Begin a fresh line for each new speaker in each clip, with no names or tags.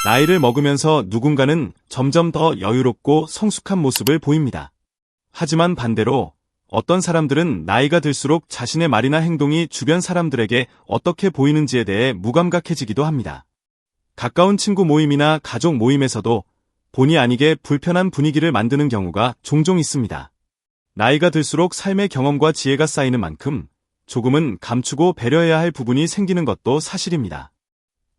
나이를 먹으면서 누군가는 점점 더 여유롭고 성숙한 모습을 보입니다. 하지만 반대로 어떤 사람들은 나이가 들수록 자신의 말이나 행동이 주변 사람들에게 어떻게 보이는지에 대해 무감각해지기도 합니다. 가까운 친구 모임이나 가족 모임에서도 본의 아니게 불편한 분위기를 만드는 경우가 종종 있습니다. 나이가 들수록 삶의 경험과 지혜가 쌓이는 만큼 조금은 감추고 배려해야 할 부분이 생기는 것도 사실입니다.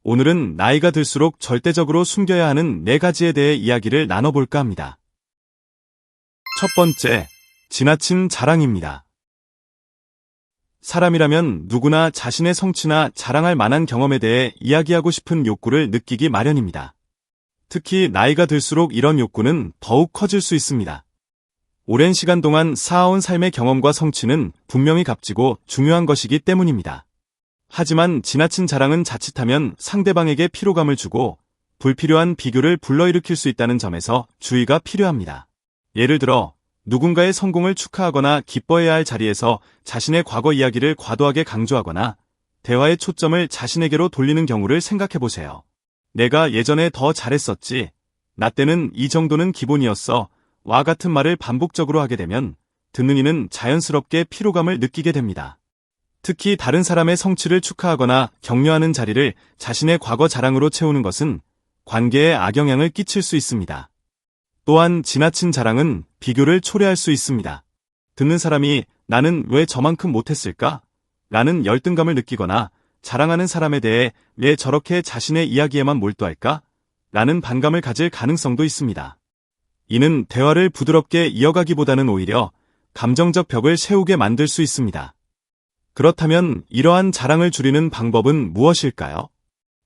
오늘은 나이가 들수록 절대적으로 숨겨야 하는 4가지에 대해 이야기를 나눠볼까 합니다. 첫 번째, 지나친 자랑입니다. 사람이라면 누구나 자신의 성취나 자랑할 만한 경험에 대해 이야기하고 싶은 욕구를 느끼기 마련입니다. 특히 나이가 들수록 이런 욕구는 더욱 커질 수 있습니다. 오랜 시간 동안 쌓아온 삶의 경험과 성취는 분명히 값지고 중요한 것이기 때문입니다. 하지만 지나친 자랑은 자칫하면 상대방에게 피로감을 주고 불필요한 비교를 불러일으킬 수 있다는 점에서 주의가 필요합니다. 예를 들어 누군가의 성공을 축하하거나 기뻐해야 할 자리에서 자신의 과거 이야기를 과도하게 강조하거나 대화의 초점을 자신에게로 돌리는 경우를 생각해보세요. 내가 예전에 더 잘했었지, 나 때는 이 정도는 기본이었어, 와 같은 말을 반복적으로 하게 되면 듣는 이는 자연스럽게 피로감을 느끼게 됩니다. 특히 다른 사람의 성취를 축하하거나 격려하는 자리를 자신의 과거 자랑으로 채우는 것은 관계에 악영향을 끼칠 수 있습니다. 또한 지나친 자랑은 비교를 초래할 수 있습니다. 듣는 사람이 나는 왜 저만큼 못했을까? 라는 열등감을 느끼거나 자랑하는 사람에 대해 왜 저렇게 자신의 이야기에만 몰두할까? 라는 반감을 가질 가능성도 있습니다. 이는 대화를 부드럽게 이어가기보다는 오히려 감정적 벽을 세우게 만들 수 있습니다. 그렇다면 이러한 자랑을 줄이는 방법은 무엇일까요?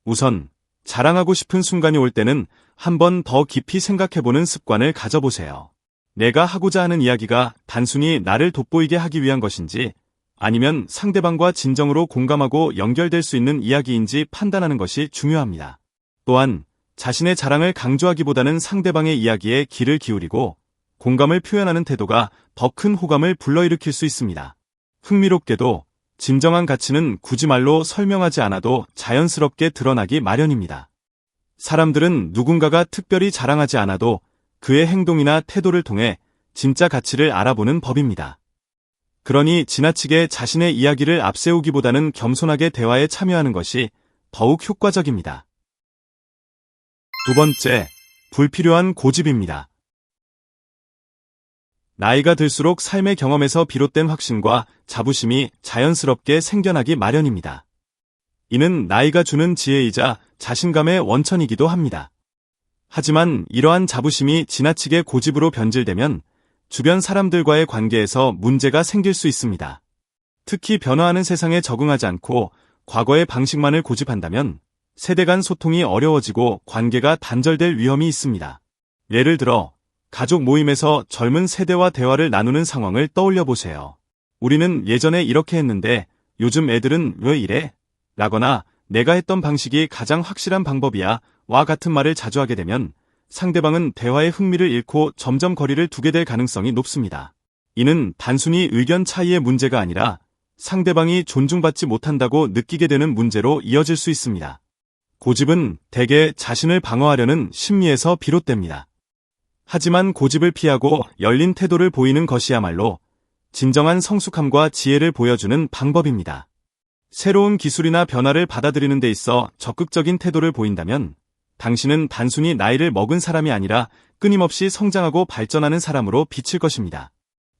우선 자랑하고 싶은 순간이 올 때는 한 번 더 깊이 생각해보는 습관을 가져보세요. 내가 하고자 하는 이야기가 단순히 나를 돋보이게 하기 위한 것인지 아니면 상대방과 진정으로 공감하고 연결될 수 있는 이야기인지 판단하는 것이 중요합니다. 또한 자신의 자랑을 강조하기보다는 상대방의 이야기에 귀를 기울이고 공감을 표현하는 태도가 더 큰 호감을 불러일으킬 수 있습니다. 흥미롭게도 진정한 가치는 굳이 말로 설명하지 않아도 자연스럽게 드러나기 마련입니다. 사람들은 누군가가 특별히 자랑하지 않아도 그의 행동이나 태도를 통해 진짜 가치를 알아보는 법입니다. 그러니 지나치게 자신의 이야기를 앞세우기보다는 겸손하게 대화에 참여하는 것이 더욱 효과적입니다. 두 번째, 불필요한 고집입니다. 나이가 들수록 삶의 경험에서 비롯된 확신과 자부심이 자연스럽게 생겨나기 마련입니다. 이는 나이가 주는 지혜이자 자신감의 원천이기도 합니다. 하지만 이러한 자부심이 지나치게 고집으로 변질되면 주변 사람들과의 관계에서 문제가 생길 수 있습니다. 특히 변화하는 세상에 적응하지 않고 과거의 방식만을 고집한다면 세대 간 소통이 어려워지고 관계가 단절될 위험이 있습니다. 예를 들어 가족 모임에서 젊은 세대와 대화를 나누는 상황을 떠올려 보세요. 우리는 예전에 이렇게 했는데 요즘 애들은 왜 이래? 라거나 내가 했던 방식이 가장 확실한 방법이야 와 같은 말을 자주 하게 되면 상대방은 대화의 흥미를 잃고 점점 거리를 두게 될 가능성이 높습니다. 이는 단순히 의견 차이의 문제가 아니라 상대방이 존중받지 못한다고 느끼게 되는 문제로 이어질 수 있습니다. 고집은 대개 자신을 방어하려는 심리에서 비롯됩니다. 하지만 고집을 피하고 열린 태도를 보이는 것이야말로 진정한 성숙함과 지혜를 보여주는 방법입니다. 새로운 기술이나 변화를 받아들이는 데 있어 적극적인 태도를 보인다면 당신은 단순히 나이를 먹은 사람이 아니라 끊임없이 성장하고 발전하는 사람으로 비칠 것입니다.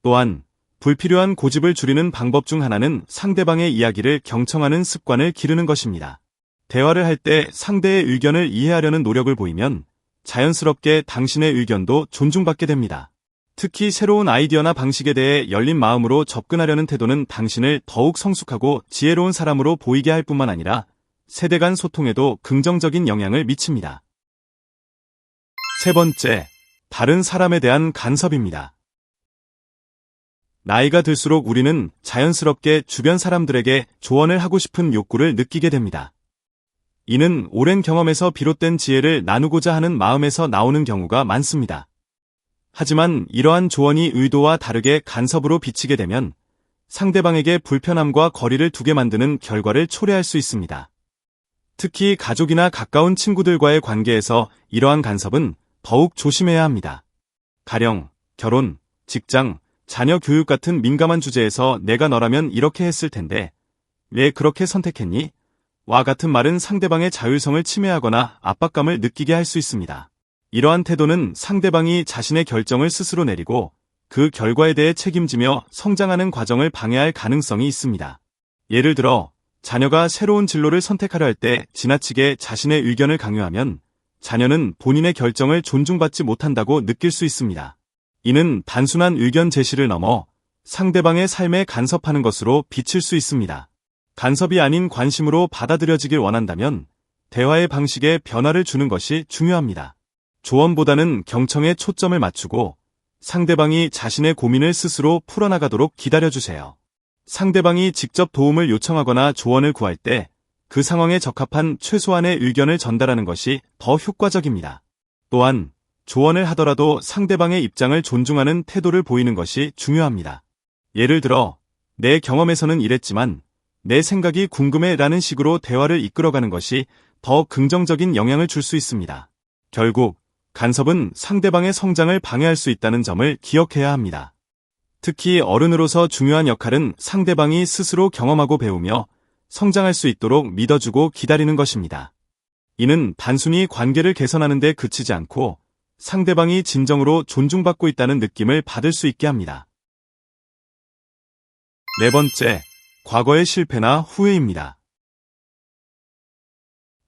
또한 불필요한 고집을 줄이는 방법 중 하나는 상대방의 이야기를 경청하는 습관을 기르는 것입니다. 대화를 할 때 상대의 의견을 이해하려는 노력을 보이면 자연스럽게 당신의 의견도 존중받게 됩니다. 특히 새로운 아이디어나 방식에 대해 열린 마음으로 접근하려는 태도는 당신을 더욱 성숙하고 지혜로운 사람으로 보이게 할 뿐만 아니라 세대 간 소통에도 긍정적인 영향을 미칩니다. 세 번째, 다른 사람에 대한 간섭입니다. 나이가 들수록 우리는 자연스럽게 주변 사람들에게 조언을 하고 싶은 욕구를 느끼게 됩니다. 이는 오랜 경험에서 비롯된 지혜를 나누고자 하는 마음에서 나오는 경우가 많습니다. 하지만 이러한 조언이 의도와 다르게 간섭으로 비치게 되면 상대방에게 불편함과 거리를 두게 만드는 결과를 초래할 수 있습니다. 특히 가족이나 가까운 친구들과의 관계에서 이러한 간섭은 더욱 조심해야 합니다. 가령, 결혼, 직장, 자녀 교육 같은 민감한 주제에서 내가 너라면 이렇게 했을 텐데 왜 그렇게 선택했니? 와 같은 말은 상대방의 자율성을 침해하거나 압박감을 느끼게 할 수 있습니다. 이러한 태도는 상대방이 자신의 결정을 스스로 내리고 그 결과에 대해 책임지며 성장하는 과정을 방해할 가능성이 있습니다. 예를 들어, 자녀가 새로운 진로를 선택하려 할 때 지나치게 자신의 의견을 강요하면 자녀는 본인의 결정을 존중받지 못한다고 느낄 수 있습니다. 이는 단순한 의견 제시를 넘어 상대방의 삶에 간섭하는 것으로 비칠 수 있습니다. 간섭이 아닌 관심으로 받아들여지길 원한다면 대화의 방식에 변화를 주는 것이 중요합니다. 조언보다는 경청에 초점을 맞추고 상대방이 자신의 고민을 스스로 풀어나가도록 기다려주세요. 상대방이 직접 도움을 요청하거나 조언을 구할 때 그 상황에 적합한 최소한의 의견을 전달하는 것이 더 효과적입니다. 또한 조언을 하더라도 상대방의 입장을 존중하는 태도를 보이는 것이 중요합니다. 예를 들어, 내 경험에서는 이랬지만 내 생각이 궁금해 라는 식으로 대화를 이끌어가는 것이 더 긍정적인 영향을 줄 수 있습니다. 결국 간섭은 상대방의 성장을 방해할 수 있다는 점을 기억해야 합니다. 특히 어른으로서 중요한 역할은 상대방이 스스로 경험하고 배우며 성장할 수 있도록 믿어주고 기다리는 것입니다. 이는 단순히 관계를 개선하는 데 그치지 않고 상대방이 진정으로 존중받고 있다는 느낌을 받을 수 있게 합니다. 네 번째, 과거의 실패나 후회입니다.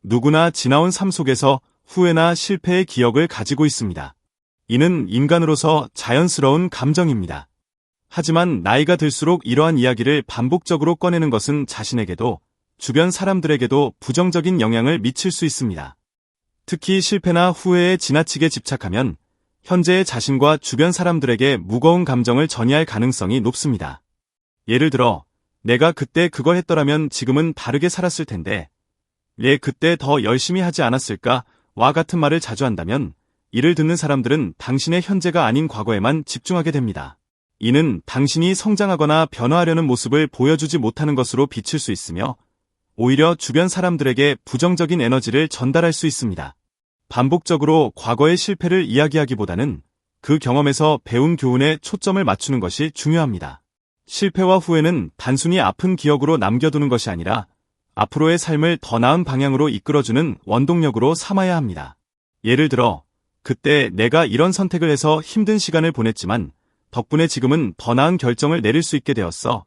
누구나 지나온 삶 속에서 후회나 실패의 기억을 가지고 있습니다. 이는 인간으로서 자연스러운 감정입니다. 하지만 나이가 들수록 이러한 이야기를 반복적으로 꺼내는 것은 자신에게도 주변 사람들에게도 부정적인 영향을 미칠 수 있습니다. 특히 실패나 후회에 지나치게 집착하면 현재의 자신과 주변 사람들에게 무거운 감정을 전이할 가능성이 높습니다. 예를 들어, 내가 그때 그걸 했더라면 지금은 다르게 살았을 텐데, 왜 그때 더 열심히 하지 않았을까? 와 같은 말을 자주 한다면 이를 듣는 사람들은 당신의 현재가 아닌 과거에만 집중하게 됩니다. 이는 당신이 성장하거나 변화하려는 모습을 보여주지 못하는 것으로 비칠 수 있으며 오히려 주변 사람들에게 부정적인 에너지를 전달할 수 있습니다. 반복적으로 과거의 실패를 이야기하기보다는 그 경험에서 배운 교훈에 초점을 맞추는 것이 중요합니다. 실패와 후회는 단순히 아픈 기억으로 남겨두는 것이 아니라 앞으로의 삶을 더 나은 방향으로 이끌어주는 원동력으로 삼아야 합니다. 예를 들어, 그때 내가 이런 선택을 해서 힘든 시간을 보냈지만 덕분에 지금은 더 나은 결정을 내릴 수 있게 되었어.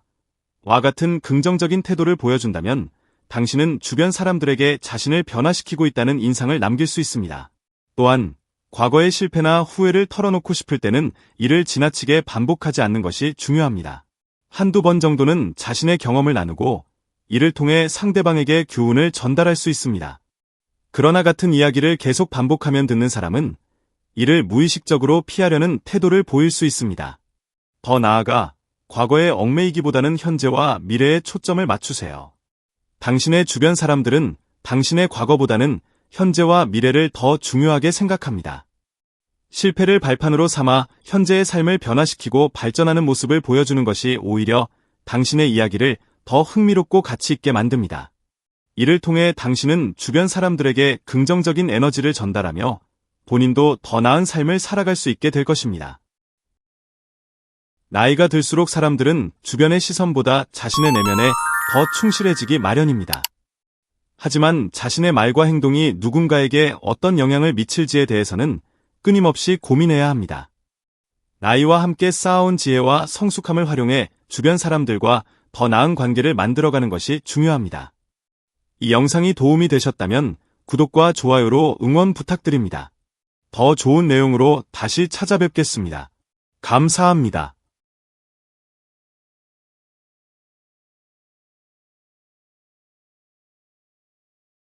와 같은 긍정적인 태도를 보여준다면 당신은 주변 사람들에게 자신을 변화시키고 있다는 인상을 남길 수 있습니다. 또한 과거의 실패나 후회를 털어놓고 싶을 때는 이를 지나치게 반복하지 않는 것이 중요합니다. 한두 번 정도는 자신의 경험을 나누고 이를 통해 상대방에게 교훈을 전달할 수 있습니다. 그러나 같은 이야기를 계속 반복하면 듣는 사람은 이를 무의식적으로 피하려는 태도를 보일 수 있습니다. 더 나아가 과거에 얽매이기보다는 현재와 미래에 초점을 맞추세요. 당신의 주변 사람들은 당신의 과거보다는 현재와 미래를 더 중요하게 생각합니다. 실패를 발판으로 삼아 현재의 삶을 변화시키고 발전하는 모습을 보여주는 것이 오히려 당신의 이야기를 더 흥미롭고 가치 있게 만듭니다. 이를 통해 당신은 주변 사람들에게 긍정적인 에너지를 전달하며 본인도 더 나은 삶을 살아갈 수 있게 될 것입니다. 나이가 들수록 사람들은 주변의 시선보다 자신의 내면에 더 충실해지기 마련입니다. 하지만 자신의 말과 행동이 누군가에게 어떤 영향을 미칠지에 대해서는 끊임없이 고민해야 합니다. 나이와 함께 쌓아온 지혜와 성숙함을 활용해 주변 사람들과 더 나은 관계를 만들어가는 것이 중요합니다. 이 영상이 도움이 되셨다면 구독과 좋아요로 응원 부탁드립니다. 더 좋은 내용으로 다시 찾아뵙겠습니다. 감사합니다.